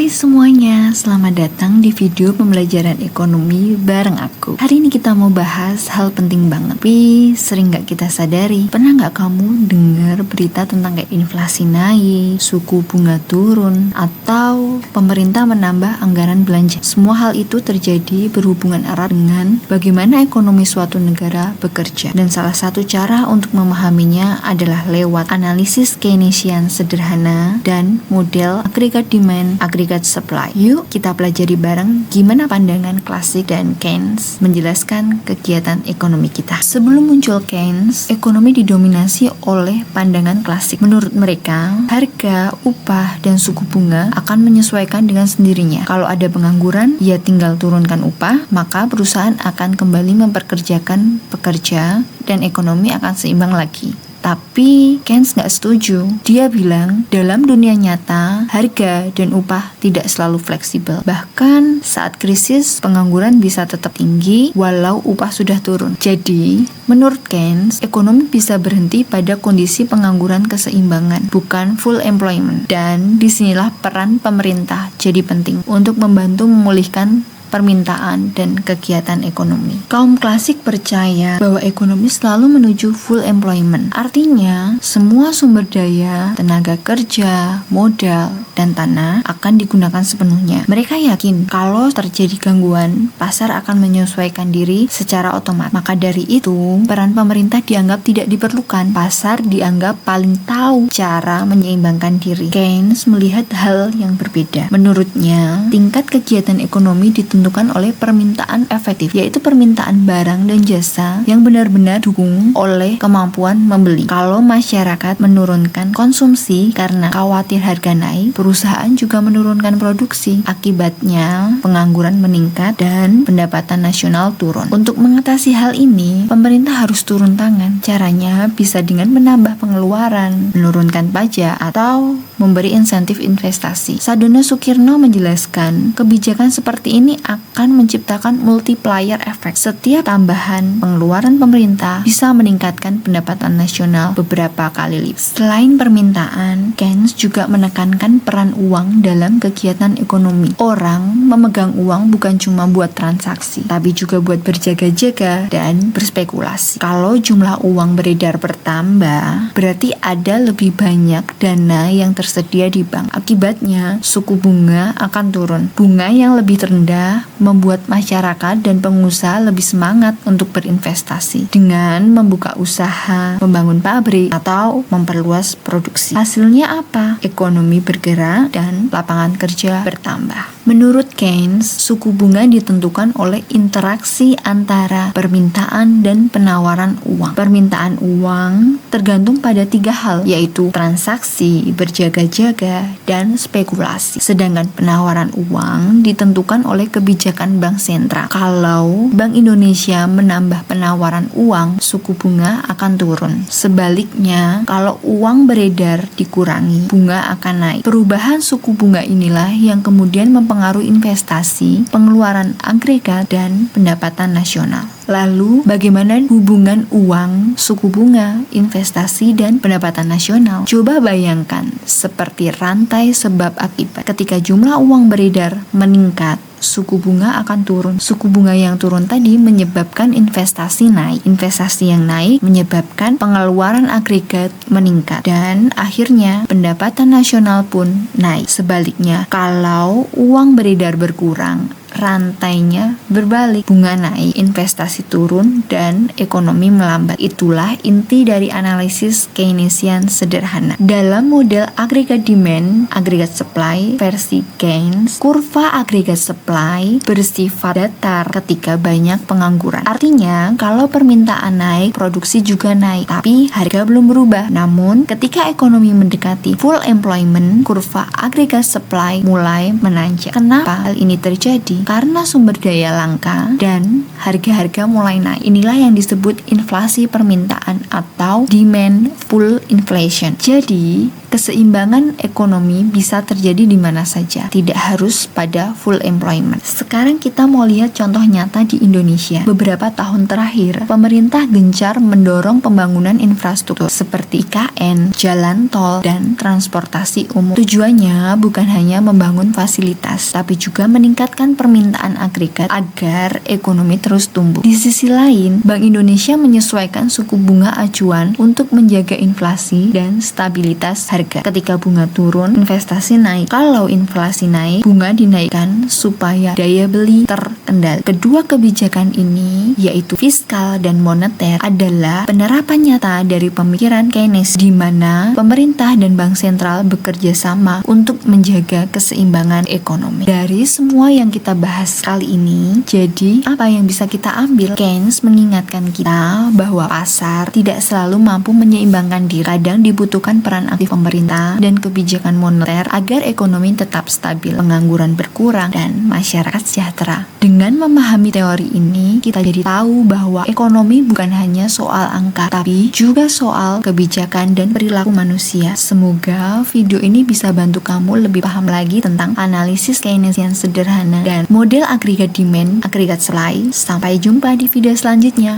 Hai semuanya, selamat datang di video pembelajaran ekonomi bareng aku. Hari ini kita mau bahas hal penting banget, tapi sering gak kita sadari. Pernah gak kamu dengar berita tentang kayak inflasi naik, suku bunga turun, atau pemerintah menambah anggaran belanja? Semua hal itu terjadi berhubungan erat dengan bagaimana ekonomi suatu negara bekerja. Dan salah satu cara untuk memahaminya adalah lewat analisis Keynesian sederhana dan model agregat demand, agregat supply. Yuk kita pelajari bareng gimana pandangan klasik dan Keynes menjelaskan kegiatan ekonomi kita. Sebelum muncul Keynes, ekonomi didominasi oleh pandangan klasik. Menurut mereka, harga, upah, dan suku bunga akan menyesuaikan dengan sendirinya. Kalau ada pengangguran, ya tinggal turunkan upah, maka perusahaan akan kembali memperkerjakan pekerja dan ekonomi akan seimbang lagi. Tapi Keynes nggak setuju. Dia bilang dalam dunia nyata harga dan upah tidak selalu fleksibel. Bahkan saat krisis pengangguran bisa tetap tinggi walau upah sudah turun. Jadi menurut Keynes ekonomi bisa berhenti pada kondisi pengangguran keseimbangan, bukan full employment. Dan disinilah peran pemerintah jadi penting untuk membantu memulihkan permintaan dan kegiatan ekonomi. Kaum klasik percaya bahwa ekonomi selalu menuju full employment. Artinya, semua sumber daya, tenaga kerja, modal, dan tanah akan digunakan sepenuhnya. Mereka yakin kalau terjadi gangguan, pasar akan menyesuaikan diri secara otomatis. Maka dari itu, peran pemerintah dianggap tidak diperlukan. Pasar dianggap paling tahu cara menyeimbangkan diri. Keynes melihat hal yang berbeda. Menurutnya, tingkat kegiatan ekonomi ditentukan oleh permintaan efektif, yaitu permintaan barang dan jasa yang benar-benar didukung oleh kemampuan membeli. Kalau masyarakat menurunkan konsumsi karena khawatir harga naik, perusahaan juga menurunkan produksi. Akibatnya, pengangguran meningkat dan pendapatan nasional turun. Untuk mengatasi hal ini, pemerintah harus turun tangan. Caranya bisa dengan menambah pengeluaran, menurunkan pajak, atau memberi insentif investasi. Sadono Sukirno menjelaskan, kebijakan seperti ini akan menciptakan multiplier effect. Setiap tambahan pengeluaran pemerintah bisa meningkatkan pendapatan nasional beberapa kali lipat. Selain permintaan, Keynes juga menekankan peran uang dalam kegiatan ekonomi. Orang memegang uang bukan cuma buat transaksi, tapi juga buat berjaga-jaga dan berspekulasi. Kalau jumlah uang beredar bertambah, berarti ada lebih banyak dana yang tersedia di bank. Akibatnya, suku bunga akan turun. Bunga yang lebih rendah membuat masyarakat dan pengusaha lebih semangat untuk berinvestasi dengan membuka usaha, membangun pabrik, atau memperluas produksi. Hasilnya apa? Ekonomi bergerak dan lapangan kerja bertambah. Menurut Keynes, suku bunga ditentukan oleh interaksi antara permintaan dan penawaran uang. Permintaan uang tergantung pada 3 hal, yaitu transaksi, berjaga-jaga, dan spekulasi. Sedangkan penawaran uang ditentukan oleh kebijakan bank sentral. Kalau Bank Indonesia menambah penawaran uang, suku bunga akan turun. Sebaliknya, kalau uang beredar dikurangi, bunga akan naik. Perubahan suku bunga inilah yang kemudian mempengaruhi investasi, pengeluaran agregat, dan pendapatan nasional. Lalu, bagaimana hubungan uang, suku bunga, investasi, dan pendapatan nasional? Coba bayangkan, seperti rantai sebab akibat. Ketika jumlah uang beredar meningkat, suku bunga akan turun. Suku bunga yang turun tadi menyebabkan investasi naik. Investasi yang naik menyebabkan pengeluaran agregat meningkat. Dan akhirnya pendapatan nasional pun naik. Sebaliknya, kalau uang beredar berkurang, rantainya berbalik, bunga naik, investasi turun, dan ekonomi melambat. Itulah inti dari analisis Keynesian sederhana. Dalam model agregat demand, agregat supply versi Keynes, kurva agregat supply bersifat datar ketika banyak pengangguran. Artinya, kalau permintaan naik, produksi juga naik, tapi harga belum berubah. Namun, ketika ekonomi mendekati full employment, kurva agregat supply mulai menanjak. Kenapa hal ini terjadi? ekonomi karena sumber daya langka dan harga-harga mulai naik. Inilah yang disebut inflasi permintaan atau demand pull inflation. Jadi, keseimbangan ekonomi bisa terjadi di mana saja, tidak harus pada full employment. Sekarang kita mau lihat contoh nyata di Indonesia. Beberapa tahun terakhir, pemerintah gencar mendorong pembangunan infrastruktur seperti IKN, jalan tol, dan transportasi umum. Tujuannya bukan hanya membangun fasilitas, tapi juga meningkatkan permintaan agregat agar ekonomi terus tumbuh. Di sisi lain, Bank Indonesia menyesuaikan suku bunga acuan untuk menjaga inflasi dan stabilitas harga. Ketika bunga turun, investasi naik. Kalau inflasi naik, bunga dinaikkan supaya daya beli terkendali. Kedua kebijakan ini, yaitu fiskal dan moneter, adalah penerapan nyata dari pemikiran Keynes, di mana pemerintah dan bank sentral bekerja sama untuk menjaga keseimbangan ekonomi. Dari semua yang kita bahas kali ini, jadi apa yang bisa kita ambil? Keynes mengingatkan kita bahwa pasar tidak selalu mampu menyeimbangkan diri. Kadang dibutuhkan peran aktif pemerintah dan kebijakan moneter agar ekonomi tetap stabil, pengangguran berkurang, dan masyarakat sejahtera. Dengan memahami teori ini, kita jadi tahu bahwa ekonomi bukan hanya soal angka, tapi juga soal kebijakan dan perilaku manusia. Semoga video ini bisa bantu kamu lebih paham lagi tentang analisis Keynesian sederhana dan model agregat demand, agregat supply. Sampai jumpa di video selanjutnya.